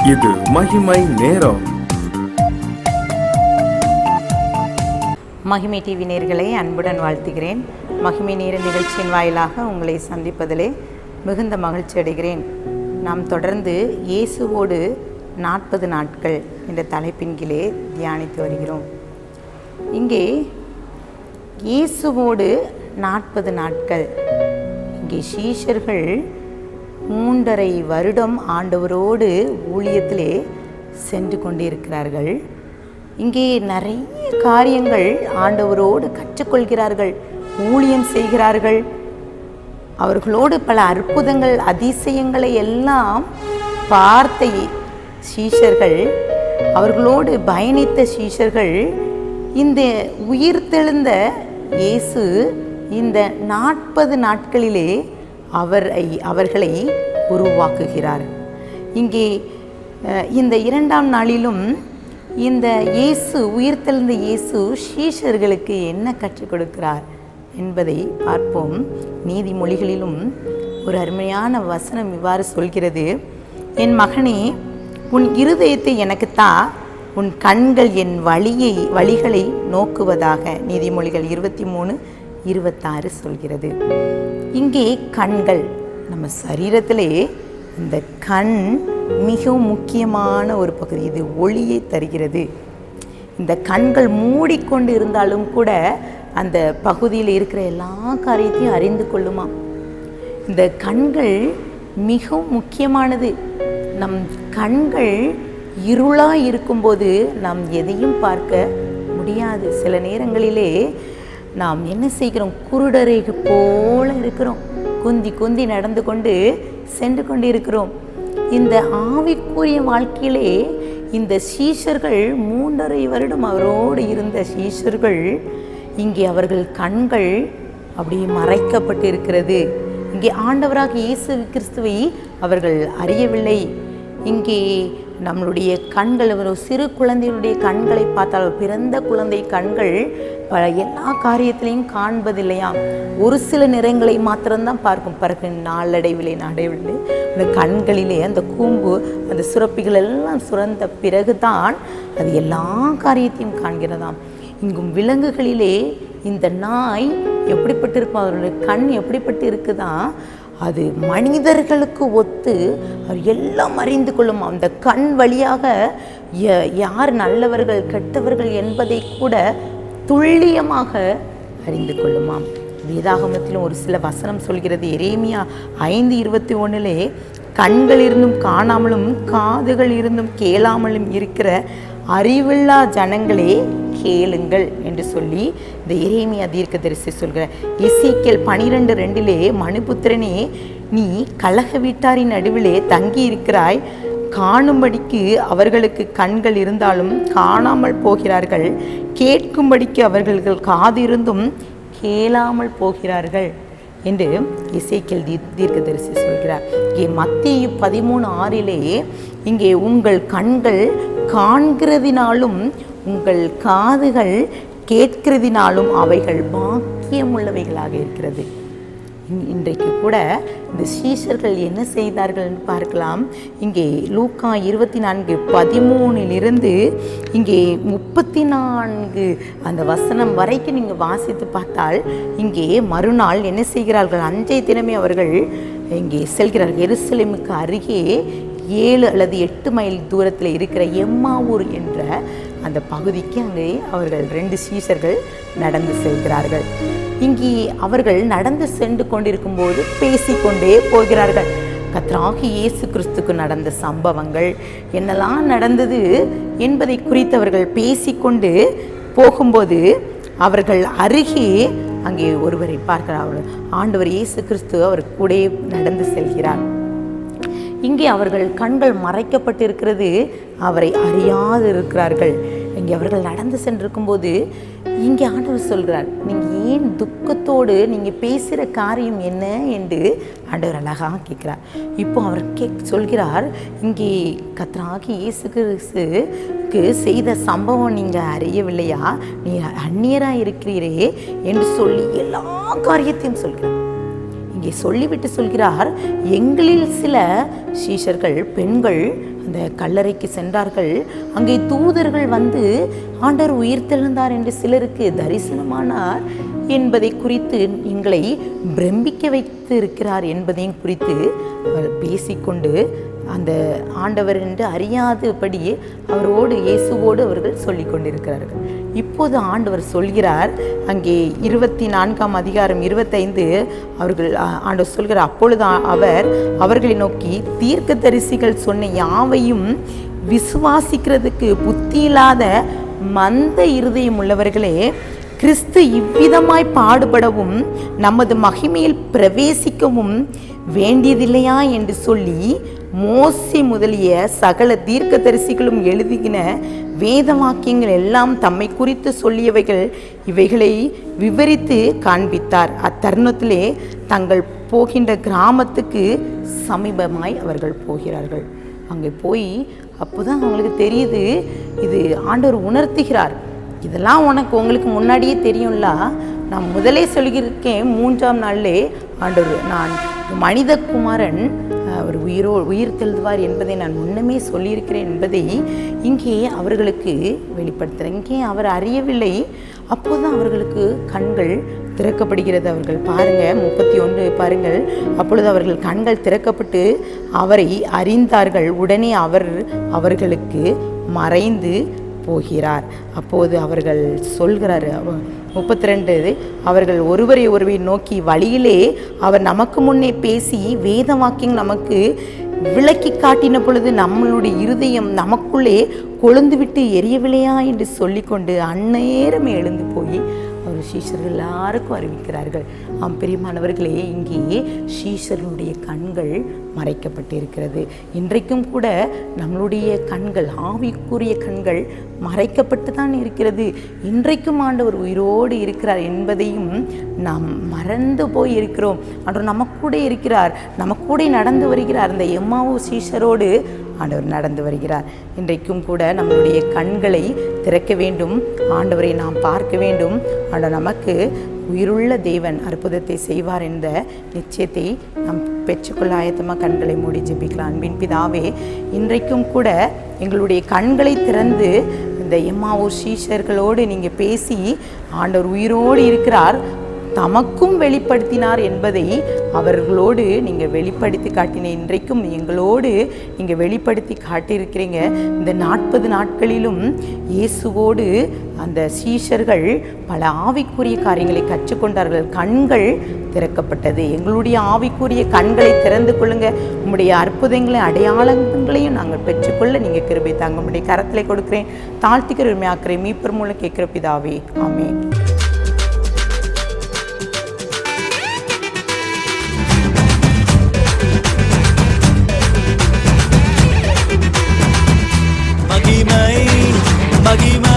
இது மகிமை நேரம். மகிமை டிவி நேயர்களை அன்புடன் வாழ்த்துகிறேன். மகிமை நேர நிகழ்ச்சியின் வாயிலாக உங்களை சந்திப்பதிலே மிகுந்த மகிழ்ச்சி அடைகிறேன். நாம் தொடர்ந்து இயேசுவோடு 40 நாட்கள் என்ற தலைப்பின் கீழே தியானித்து வருகிறோம். இங்கே இயேசுவோடு 40 நாட்கள், இங்கே சீஷர்கள் 3.5 வருடம் ஆண்டவரோடு ஊழியத்திலே சென்று கொண்டிருக்கிறார்கள். இங்கே நிறைய காரியங்கள் ஆண்டவரோடு கற்றுக்கொள்கிறார்கள், ஊழியம் செய்கிறார்கள். அவர்களோடு பல அற்புதங்கள் அதிசயங்களை எல்லாம் பார்த்த சீஷர்கள், அவர்களோடு பயணித்த சீஷர்கள், இந்த உயிர்த்தெழுந்த இயேசு இந்த 40 நாட்களிலே அவர்களை உருவாக்குகிறார். இங்கே இந்த 2ஆம் நாளிலும் இந்த இயேசு, உயிர்த்தெழுந்த இயேசு சீஷர்களுக்கு என்ன கற்றுக் கொடுக்கிறார் என்பதை பார்ப்போம். நீதிமொழிகளிலும் ஒரு அருமையான வசனம் இவ்வாறு சொல்கிறது: என் மகனே, உன் இருதயத்தை எனக்கு தா, உன் கண்கள் என் வழிகளை நோக்குவதாக. நீதிமொழிகள் 23:26 சொல்கிறது. இங்கே கண்கள், நம்ம சரீரத்திலே இந்த கண் மிகவும் முக்கியமான ஒரு பகுதி. இது ஒளியை தருகிறது. இந்த கண்கள் மூடிக்கொண்டு இருந்தாலும் கூட அந்த பகுதியில் இருக்கிற எல்லா காரியத்தையும் அறிந்து கொள்ளுமா. இந்த கண்கள் மிகவும் முக்கியமானது. நம் கண்கள் இருளாக இருக்கும்போது நாம் எதையும் பார்க்க முடியாது. சில நேரங்களிலே நாம் என்ன செய்கிறோம்? குருடரை போல இருக்கிறோம், குந்தி நடந்து கொண்டு சென்று கொண்டு இருக்கிறோம். இந்த ஆவிக்குரிய வாழ்க்கையிலே இந்த சீஷர்கள் 3.5 வருடம் அவரோடு இருந்த சீஷர்கள், இங்கே அவர்கள் கண்கள் அப்படியே மறைக்கப்பட்டு இருக்கிறது. இங்கே ஆண்டவராக இயேசு கிறிஸ்துவை அவர்கள் அறியவில்லை. இங்கே நம்மளுடைய கண்கள், ஒரு சிறு குழந்தையுடைய கண்களை பார்த்தால், பிறந்த குழந்தை கண்கள் எல்லா காரியத்திலையும் காண்பதில்லையாம். ஒரு சில நிறங்களை மாத்திரம்தான் பார்க்கும். பிறகு நாளடைவிலே அந்த கண்களிலே அந்த கூம்பு, அந்த சுரப்பிகள் எல்லாம் சுரந்த பிறகுதான் அது எல்லா காரியத்தையும் காண்கிறதாம். இங்கும் விலங்குகளிலே இந்த நாய் எப்படிப்பட்டிருக்கும், அவருடைய கண் எப்படிப்பட்டு இருக்குதான், அது மனிதர்களுக்கு ஒத்து அவர் எல்லாம் அறிந்து கொள்ளும். அந்த கண் வழியாக யார் நல்லவர்கள் கெட்டவர்கள் என்பதை கூட துல்லியமாக அறிந்து கொள்ளுமாம். வேதாகமத்திலும் ஒரு சில வசனம் சொல்கிறது. எரேமியா 5:21 கண்கள் இருந்தும் காணாமலும் காதுகள் இருந்தும் கேளாமலும் இருக்கிற அறிவில்லா ஜனங்களே கேளுங்கள் என்று சொல்லி இந்த எரேமியா தீர்க்கதரிசி சொல்கிறார். எசேக்கியேல் 12:2 மனுபுத்திரனே, நீ கலக வீட்டாரின் நடுவிலே தங்கி இருக்கிறாய். காணும்படிக்கு அவர்களுக்கு கண்கள் இருந்தாலும் காணாமல் போகிறார்கள், கேட்கும்படிக்கு அவர்கள் காது இருந்தும் கேளாமல் போகிறார்கள் என்று எசேக்கியேல் தீர்க்கதரிசி சொல்கிறார். இங்கே மத்தேயு 13:6 இங்கே உங்கள் கண்கள் காண்கிறதினாலும் உங்கள் காதுகள் கேட்கிறதினாலும் அவைகள் பாக்கியமுள்ளவைகளாக இருக்கிறது. இன்றைக்கு கூட இந்த சீஷர்கள் என்ன செய்தார்கள் பார்க்கலாம். இங்கே லூக்கா 24:13 இங்கே 34 அந்த வசனம் வரைக்கும் நீங்கள் வாசித்து பார்த்தால், இங்கே மறுநாள் என்ன செய்கிறார்கள்? அன்றைய தினமே அவர்கள் இங்கே செல்கிறார்கள். எருசலேமுக்கு அருகே 7 அல்லது 8 மைல் தூரத்தில் இருக்கிற எம்மாவூர் என்ற அந்த பகுதிக்கு அங்கே அவர்கள் 2 சீஷர்கள் நடந்து செல்கிறார்கள். இங்கே அவர்கள் நடந்து சென்று கொண்டிருக்கும்போது பேசிக்கொண்டே போகிறார்கள். கர்த்தராகிய இயேசு கிறிஸ்துக்கு நடந்த சம்பவங்கள் என்னெல்லாம் நடந்தது என்பதை குறித்து அவர்கள் பேசிக்கொண்டு போகும்போது அவர்கள் அருகே அங்கே ஒருவரை பார்க்கிறார்கள். ஆண்டவர் இயேசு கிறிஸ்து அவர் கூட நடந்து செல்கிறார். இங்கே அவர்கள் கண்கள் மறைக்கப்பட்டிருக்கிறது, அவரை அறியாது இருக்கிறார்கள். இங்கே அவர்கள் நடந்து சென்றிருக்கும்போது இங்கே ஆண்டவர் சொல்கிறார், நீங்கள் ஏன் துக்கத்தோடு நீங்கள் பேசுகிற காரியம் என்ன என்று ஆண்டவர் அழகாக கேட்குறார். இப்போ அவர் சொல்கிறார், இங்கே கர்த்தராகிய இயேசு கிறிஸ்துக்கு செய்த சம்பவம் நீங்கள் அறியவில்லையா? நீ அந்நியராக இருக்கிறீரே என்று சொல்லி எல்லா காரியத்தையும் சொல்கிறார். இங்கே சொல்லிவிட்டு சொல்கிறார், எங்களில் சில சீஷர்கள் பெண்கள் அந்த கல்லறைக்கு சென்றார்கள். அங்கே தூதர்கள் வந்து ஆண்டவர் உயிர்த்தெழுந்தார் என்று சிலருக்கு தரிசனமானார் என்பதை குறித்து, எங்களை பிரமிக்க வைத்து இருக்கிறார் என்பதையும் குறித்து அவர் பேசிக்கொண்டு அந்த ஆண்டவர் என்று அறியாதபடி அவரோடு இயேசுவோடு அவர்கள் சொல்லி கொண்டிருக்கிறார்கள். இப்போது ஆண்டவர் சொல்கிறார், அங்கே 24ஆம் அதிகாரம் 25 அவர்கள் ஆண்டவர் சொல்கிறார், அப்பொழுது அவர் அவர்களை நோக்கி, தீர்க்கதரிசிகள் சொன்ன யாவையும் விசுவாசிக்கிறதுக்கு புத்தி இல்லாத மந்த இருதயம் உள்ளவர்களே, கிறிஸ்து இவ்விதமாய் பாடுபடவும் நமது மகிமையில் பிரவேசிக்கவும் வேண்டியதில்லையா என்று சொல்லி மோசே முதலிய சகல தீர்க்கதரிசிகளும் எழுதின வேத வாக்கியங்கள் எல்லாம் தம்மை குறித்து சொல்லியவைகள் இவைகளை விவரித்து காண்பித்தார். அத்தருணத்திலே தங்கள் போகின்ற கிராமத்துக்கு சமீபமாய் அவர்கள் போகிறார்கள். அங்கே போய் அப்போதான் அவங்களுக்கு தெரியுது, இது ஆண்டவர் உணர்த்துகிறார். இதெல்லாம் உங்களுக்கு முன்னாடியே தெரியும்ல, நான் முதலே சொல்லியிருக்கேன், 3ஆம் நாளிலே ஆண்டவர் நான் மனிதகுமாரன் அவர் உயிர் தெழுவார் என்பதை நான் முன்னமே சொல்லியிருக்கிறேன் என்பதை இங்கே அவர்களுக்கு வெளிப்படுத்துகிறேன். இங்கே அவர் அறியவில்லை. அப்போதுதான் அவர்களுக்கு கண்கள் திறக்கப்படுகிறது. அவர்கள் பாருங்கள் 31 பாருங்கள், அப்பொழுது அவர்கள் கண்கள் திறக்கப்பட்டு அவரை அறிந்தார்கள். உடனே அவர்களுக்கு மறைந்து போகிறார். அப்போது அவர்கள் சொல்கிறார் 32, அவர்கள் ஒருவரை நோக்கி, வழியிலே அவர் நமக்கு முன்னே பேசி வேத வாக்கியம் நமக்கு விளக்கி காட்டின பொழுது நம்மளுடைய இருதயம் நமக்குள்ளே கொழுந்துவிட்டு எரியவில்லையா என்று சொல்லிக்கொண்டு அந்நேரமே எழுந்து போய் அவர் சீஷர்கள் எல்லாருக்கும் அறிவிக்கிறார்கள். பிரியமானவர்களே, இங்கே சீஷர்களுடைய கண்கள் மறைக்கப்பட்டிருக்கிறது. இன்றைக்கும் கூட நம்மளுடைய கண்கள், ஆவிக்குரிய கண்கள் மறைக்கப்பட்டு தான் இருக்கிறது. இன்றைக்கும் ஆண்டவர் உயிரோடு இருக்கிறார் என்பதையும் நாம் மறந்து போய் இருக்கிறோம். ஆண்டவர் நமக்கூட இருக்கிறார், நமக்கூட நடந்து வருகிறார். அந்த எம்மாவு சீஷரோடு ஆண்டவர் நடந்து வருகிறார். இன்றைக்கும் கூட நம்மளுடைய கண்களை திறக்க வேண்டும், ஆண்டவரை நாம் பார்க்க வேண்டும். ஆண்டவர் நமக்கு உயிருள்ள தேவன் அற்புதத்தை செய்வார் என்ற நிச்சயத்தை நாம் பெற்றுக்கொள்ள ஆயத்தமாக கண்களை மூடி ஜெபிக்கலாம். அன்பின் பிதாவே, இன்றைக்கும் கூட எங்களுடைய கண்களை திறந்து இந்த எம்மாவு சீஷர்களோடு நீங்கள் பேசி ஆண்டவர் உயிரோடு இருக்கிறார், தமக்கும் வெளிப்படுத்தினார் என்பதை அவர்களோடு நீங்கள் வெளிப்படுத்தி காட்டின. இன்றைக்கும் எங்களோடு நீங்கள் வெளிப்படுத்தி காட்டியிருக்கிறீங்க. இந்த 40 நாட்களிலும் இயேசுவோடு அந்த சீஷர்கள் பல ஆவிக்குரிய காரியங்களை கற்றுக்கொண்டார்கள். கண்கள் திறக்கப்பட்டது. எங்களுடைய ஆவிக்குரிய கண்களை திறந்து கொள்ளுங்க. உங்களுடைய அற்புதங்களையும் அடையாளங்களையும் நாங்கள் பெற்றுக்கொள்ள நீங்கள் கிருபை தாங்க. உங்களுடைய கரத்தில் கொடுக்கிறேன், தாழ்த்திக்கிற உரிமையாக்குறேன், மீட்பர் மூலம் கேட்கிற பிதாவே, ஆமென். மகிமை